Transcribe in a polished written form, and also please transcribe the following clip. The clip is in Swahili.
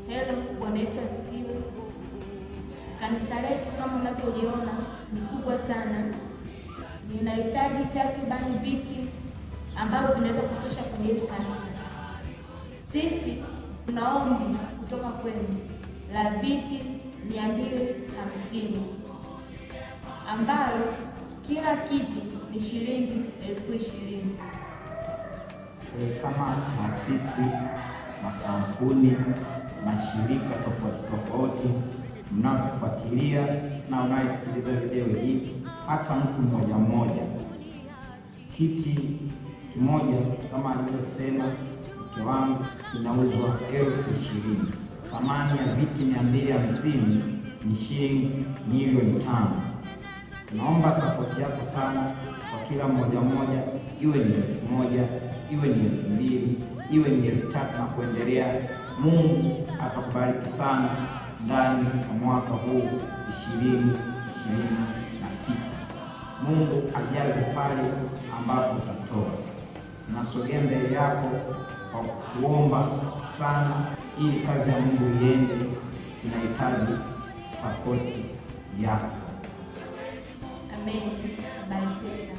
Hello, Bwana Yesu asifiwe. Kanisa letu kama unavyoliona ni kubwa sana. Ninahitaji takribani viti ambavyo vinaweza kutosha kwenye hili kanisa. Sisi tunaomba kutoka kwenu la viti 250 ambalo kila kiti ni shilingi 20,000. Kama taasisi, makampuni, mashirika tofauti mnaotufuatilia na unayesikiliza video hii, hata mtu mmoja, kiti kimoja kama alivyosema mke wangu kinauzwa 20,000. Thamani ya viti 250 ni shilingi milioni 5. Tunaomba sapoti yako sana kwa kila mmoja, iwe ni 1,000, iwe ni 2,000, iwe ni 3,000 na kuendelea. Mungu atakubariki sana ndani ya mwaka huu 2026. Mungu ajaze pale ambapo utatoa. Nasogea mbele yako kwa kuomba sana ili kazi ya Mungu iende. Tunahitaji sapoti yako. Amen. Barikiwe.